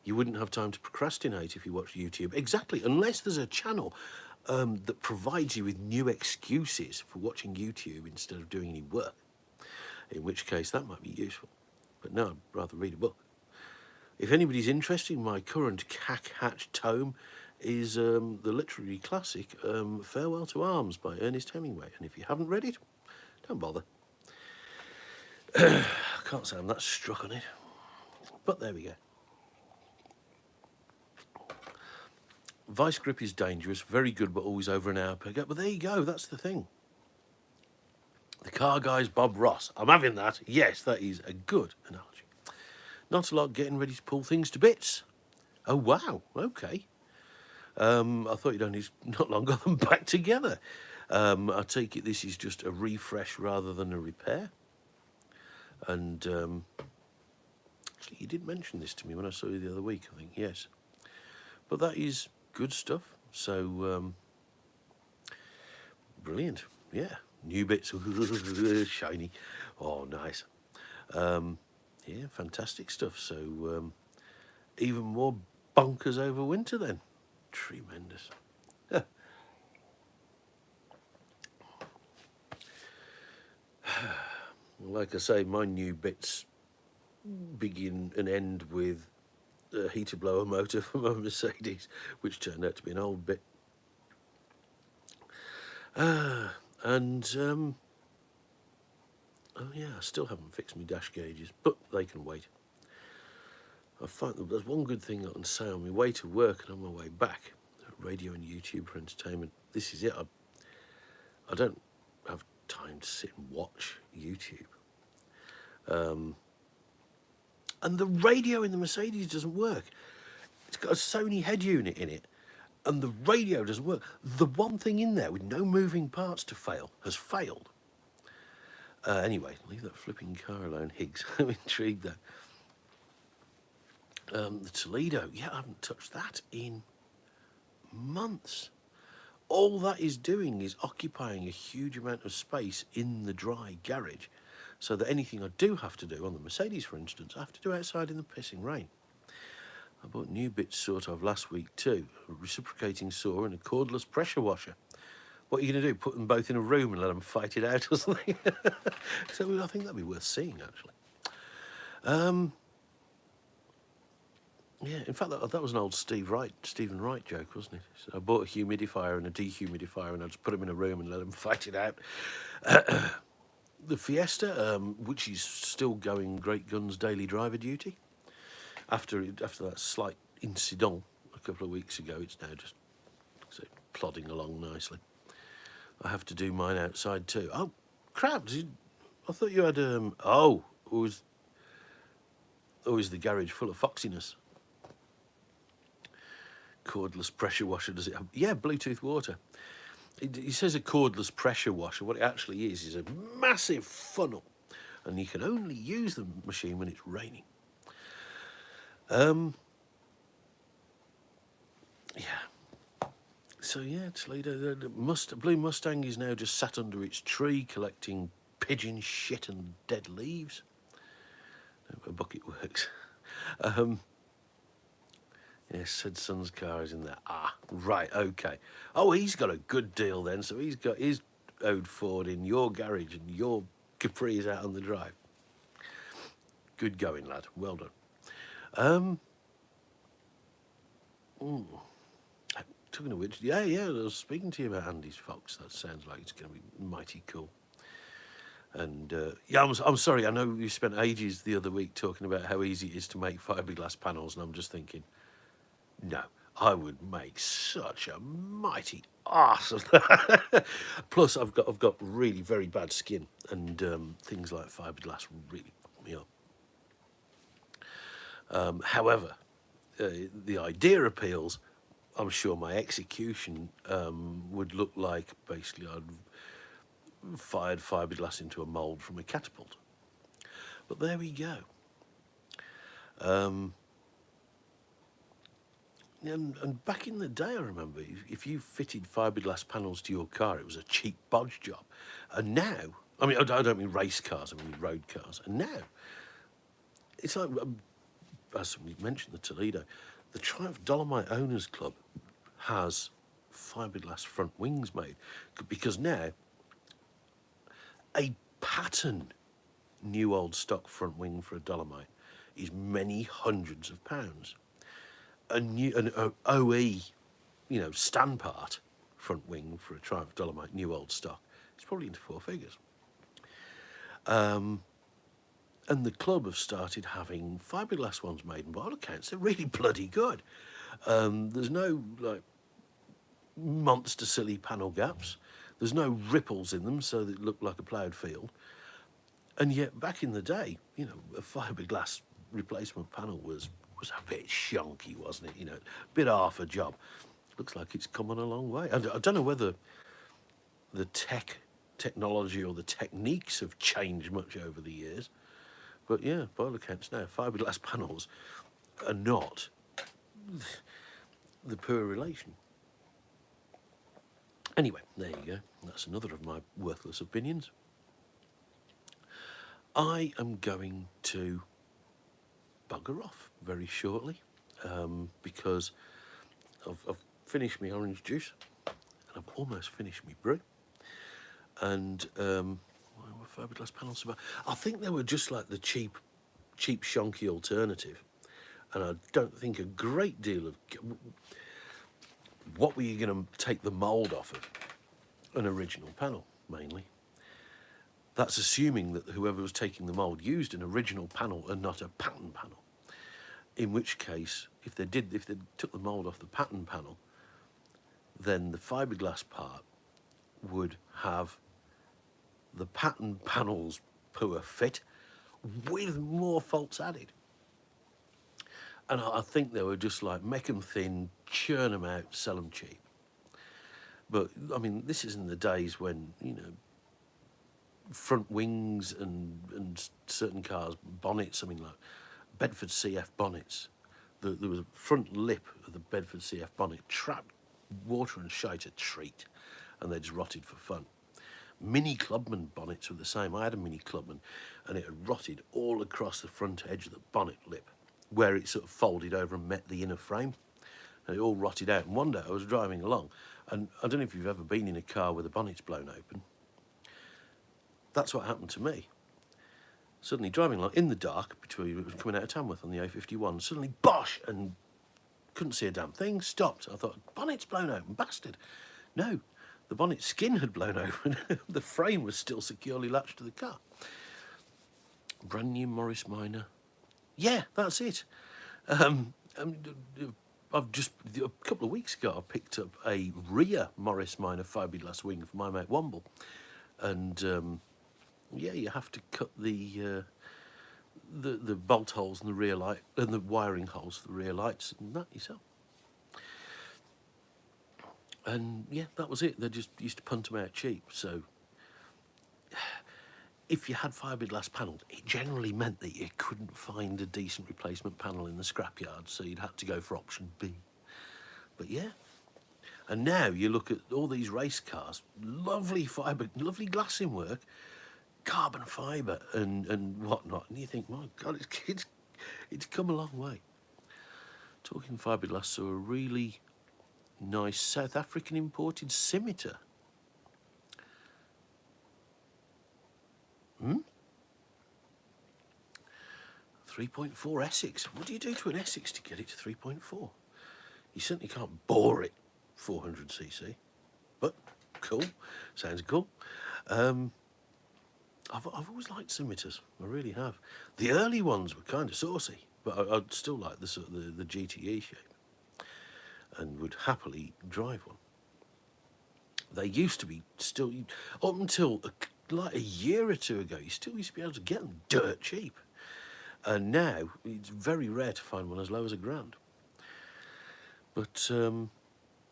You wouldn't have time to procrastinate if you watch YouTube. Exactly, unless there's a channel that provides you with new excuses for watching YouTube instead of doing any work, in which case that might be useful. But no, I'd rather read a book. If anybody's interested, my current Cack Hatch tome is the literary classic Farewell to Arms by Ernest Hemingway. And if you haven't read it, don't bother. I can't say I'm that struck on it, but there we go. Vice Grip is dangerous, very good, but always over an hour per go. But there you go, that's the thing. The car guy's Bob Ross. I'm having that. Yes, that is a good analogy. Not a lot getting ready to pull things to bits. Oh, wow, okay. I thought you'd only not long got them back together. I take it this is just a refresh rather than a repair. And actually, you did mention this to me when I saw you the other week, I think, yes. But that is good stuff. So, brilliant. Yeah, new bits, shiny. Oh, nice. Yeah, fantastic stuff. So, even more bonkers over winter then. Tremendous. Like I say, my new bits begin and end with a heater blower motor for my Mercedes, which turned out to be an old bit. Oh yeah, I still haven't fixed my dash gauges, but they can wait. I find that there's one good thing I can say on my way to work and on my way back. Radio and YouTube for entertainment. This is it. I don't have time to sit and watch YouTube. And the radio in the Mercedes doesn't work. It's got a Sony head unit in it, and the radio doesn't work. The one thing in there with no moving parts to fail has failed. Anyway, leave that flipping car alone, Higgs. I'm intrigued though. The Toledo, yeah, I haven't touched that in months. All that is doing is occupying a huge amount of space in the dry garage, so that anything I do have to do on the Mercedes, for instance, I have to do outside in the pissing rain. I bought new bits sort of last week too, a reciprocating saw and a cordless pressure washer. What are you going to do, put them both in a room and let them fight it out or something? So I think that'd be worth seeing, actually. Yeah, in fact, that was an old Stephen Wright joke, wasn't it? So I bought a humidifier and a dehumidifier and I just put them in a room and let them fight it out. The Fiesta, which is still going great guns daily driver duty, after that slight incident a couple of weeks ago, it's now just plodding along nicely. I have to do mine outside too. Oh, crap! I thought you had always the garage full of foxiness. Cordless pressure washer, does it have? Yeah, Bluetooth water. It says a cordless pressure washer. What it actually is a massive funnel, and you can only use the machine when it's raining. Yeah. So yeah, Toledo, the Blue Mustang is now just sat under its tree collecting pigeon shit and dead leaves. A bucket works. Yes, said son's car is in there. Ah, right, okay. Oh, he's got a good deal then. So he's got his old Ford in your garage and your Capri is out on the drive. Good going, lad. Well done. Talking of which, yeah, I was speaking to you about Andy's Fox. That sounds like it's going to be mighty cool. And yeah, I'm sorry. I know you spent ages the other week talking about how easy it is to make fiberglass panels, and I'm just thinking, no, I would make such a mighty arse of that. Plus, I've got really very bad skin, and things like fiberglass really fuck me up. However, the idea appeals. I'm sure my execution would look like basically I'd fired fiberglass into a mould from a catapult. But there we go. And back in the day, I remember, if you fitted fiberglass panels to your car, it was a cheap bodge job. And now, I mean, I don't mean race cars, I mean road cars. And now, it's like, as we mentioned, the Toledo, the Triumph Dolomite Owners Club has fiberglass front wings made, because now a pattern new old stock front wing for a Dolomite is many hundreds of pounds. An OE, stand part front wing for a Triumph Dolomite new old stock is probably into 4 figures. And the club have started having fiberglass ones made, and by all accounts, they're really bloody good. There's no monster silly panel gaps. There's no ripples in them, so they look like a ploughed field. And yet, back in the day, a fiberglass replacement panel was a bit shonky, wasn't it? A bit half a job. Looks like it's come on a long way. I don't know whether the technology or the techniques have changed much over the years. But yeah, by all accounts now, fiberglass panels are not the poor relation. Anyway, there you go. That's another of my worthless opinions. I am going to bugger off very shortly because I've finished my orange juice and I've almost finished my brew. And fiberglass panels about. I think they were just like the cheap shonky alternative, and I don't think a great deal of what were you going to take the mould off of an original panel mainly. That's assuming that whoever was taking the mould used an original panel and not a pattern panel. In which case, if they took the mould off the pattern panel, then the fiberglass part would have the pattern panels poor fit, with more faults added. And I think they were just like, make them thin, churn them out, sell them cheap. But, I mean, this is in the days when, you know, front wings and certain cars, bonnets, I mean, like Bedford CF bonnets. There was a front lip of the Bedford CF bonnet trapped water and shite a treat, and they just rotted for fun. Mini Clubman bonnets were the same. I had a Mini Clubman, and it had rotted all across the front edge of the bonnet lip, where it sort of folded over and met the inner frame, and it all rotted out. And one day I was driving along, and I don't know if you've ever been in a car where the bonnet's blown open. That's what happened to me. Suddenly driving along in the dark, between it was coming out of Tamworth on the A51, suddenly bosh, and couldn't see a damn thing, stopped. I thought, bonnet's blown open, bastard. No, the bonnet skin had blown open. The frame was still securely latched to the car. Brand new Morris Minor. Yeah, that's it. I've just, a couple of weeks ago, I picked up a rear Morris Minor fiberglass wing for my mate Womble. And yeah, you have to cut the bolt holes in the rear light and the wiring holes for the rear lights and that yourself. And yeah, that was it. They just used to punt them out cheap. So if you had fiberglass panels, it generally meant that you couldn't find a decent replacement panel in the scrapyard, so you'd have to go for option B. But yeah. And now you look at all these race cars, lovely fibre, lovely glassing work, carbon fibre and whatnot, and you think, my God, it's come a long way. Talking fiberglass, so a really nice South African imported scimitar. 3.4 Essex. What do you do to an Essex to get it to 3.4? You certainly can't bore it 400cc, but cool, sounds cool. I've always liked scimitars, I really have. The early ones were kind of saucy, but I'd still like the sort of the GTE shape, and would happily drive one. They used to be still, up until like a year or two ago, you still used to be able to get them dirt cheap, and now it's very rare to find one as low as £1,000. But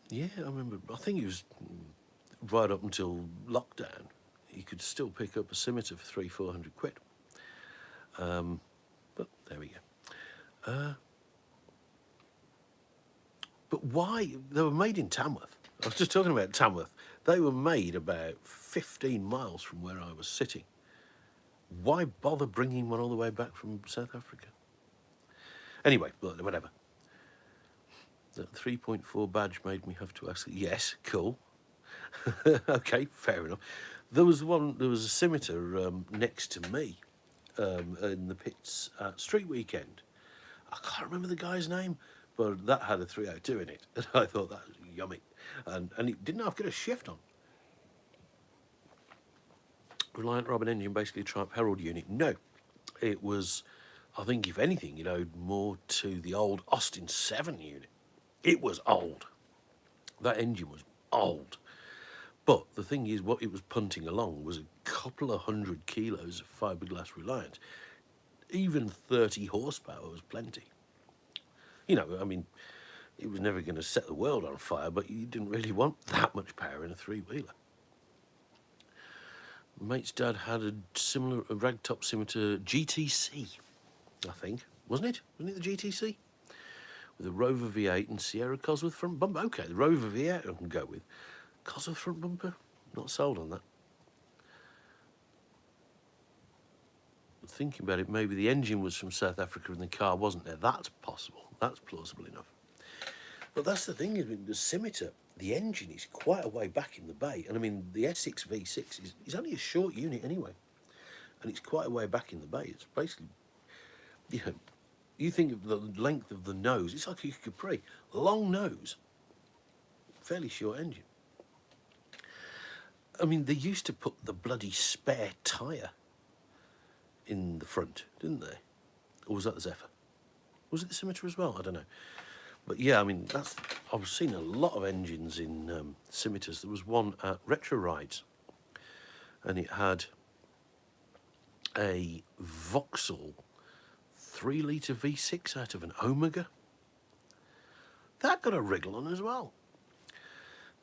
yeah, I remember, I think it was right up until lockdown, you could still pick up a scimitar for 300-400 quid. But there we go. But why? They were made in Tamworth. I was just talking about Tamworth. They were made about 15 miles from where I was sitting. Why bother bringing one all the way back from South Africa? Anyway, whatever. That 3.4 badge made me have to ask, yes, cool. Okay, fair enough. There was a scimitar next to me in the pits at Street Weekend. I can't remember the guy's name, but that had a 302 in it, and I thought that was yummy. And it didn't have to get a shift on. Reliant Robin engine, basically Triumph Herald unit. No, it was, I think if anything, it owed more to the old Austin 7 unit. It was old. That engine was old. But the thing is, what it was punting along was a couple of 100 kilos of fiberglass Reliant. Even 30 horsepower was plenty. You know, I mean, it was never going to set the world on fire, but you didn't really want that much power in a three-wheeler. Mate's dad had a similar ragtop scimitar GTC, I think. Wasn't it? Wasn't it the GTC? With a Rover V8 and Sierra Cosworth front bumper. Okay, the Rover V8 I can go with. Cosworth front bumper? Not sold on that. But thinking about it, maybe the engine was from South Africa and the car wasn't there. That's possible. That's plausible enough. But that's the thing, is with the scimitar, the engine is quite a way back in the bay. And I mean, the Essex V6 is only a short unit anyway. And it's quite a way back in the bay. It's basically, you know, you think of the length of the nose, it's like a Capri. Long nose, fairly short engine. I mean, they used to put the bloody spare tyre in the front, didn't they? Or was that the Zephyr? Was it the Scimitar as well? I don't know. But yeah, I mean, I've seen a lot of engines in Scimitars. There was one at Retro Rides, and it had a Vauxhall 3-litre V6 out of an Omega. That got a wriggle on as well.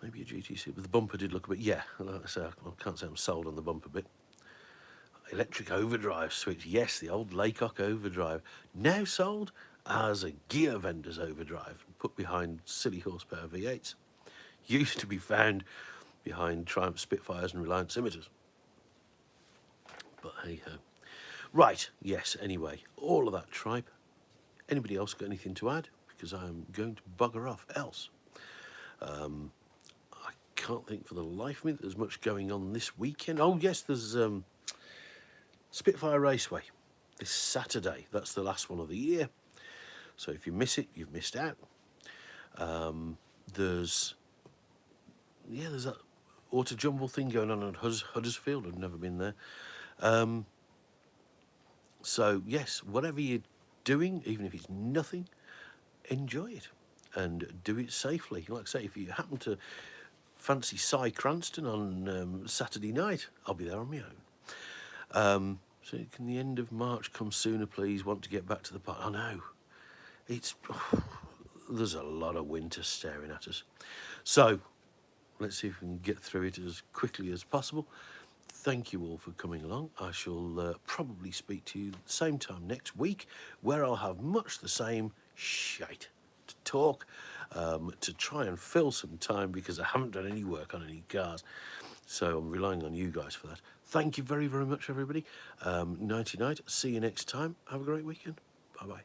Maybe a GTC, but the bumper did look a bit, yeah, like I say, I can't say I'm sold on the bumper bit. Electric overdrive switch, yes, the old Laycock overdrive, now sold as a gear vendor's overdrive, put behind silly horsepower V8s. Used to be found behind Triumph Spitfires and Reliant Scimitars. But hey ho. Right, yes, anyway, all of that tripe. Anybody else got anything to add? Because I'm going to bugger off else. I can't think for the life of me that there's much going on this weekend. Oh yes, there's Spitfire Raceway this Saturday. That's the last one of the year. So if you miss it, you've missed out. There's that auto jumble thing going on at Huddersfield. I've never been there. So yes, whatever you're doing, even if it's nothing, enjoy it and do it safely. Like I say, if you happen to fancy Cy Cranston on Saturday night, I'll be there on my own. So can the end of March come sooner, please? Want to get back to the park? I know. There's a lot of winter staring at us. So let's see if we can get through it as quickly as possible. Thank you all for coming along. I shall probably speak to you the same time next week, where I'll have much the same shite to talk, to try and fill some time, because I haven't done any work on any cars. So I'm relying on you guys for that. Thank you very, very much, everybody. Nighty night. See you next time. Have a great weekend. Bye-bye.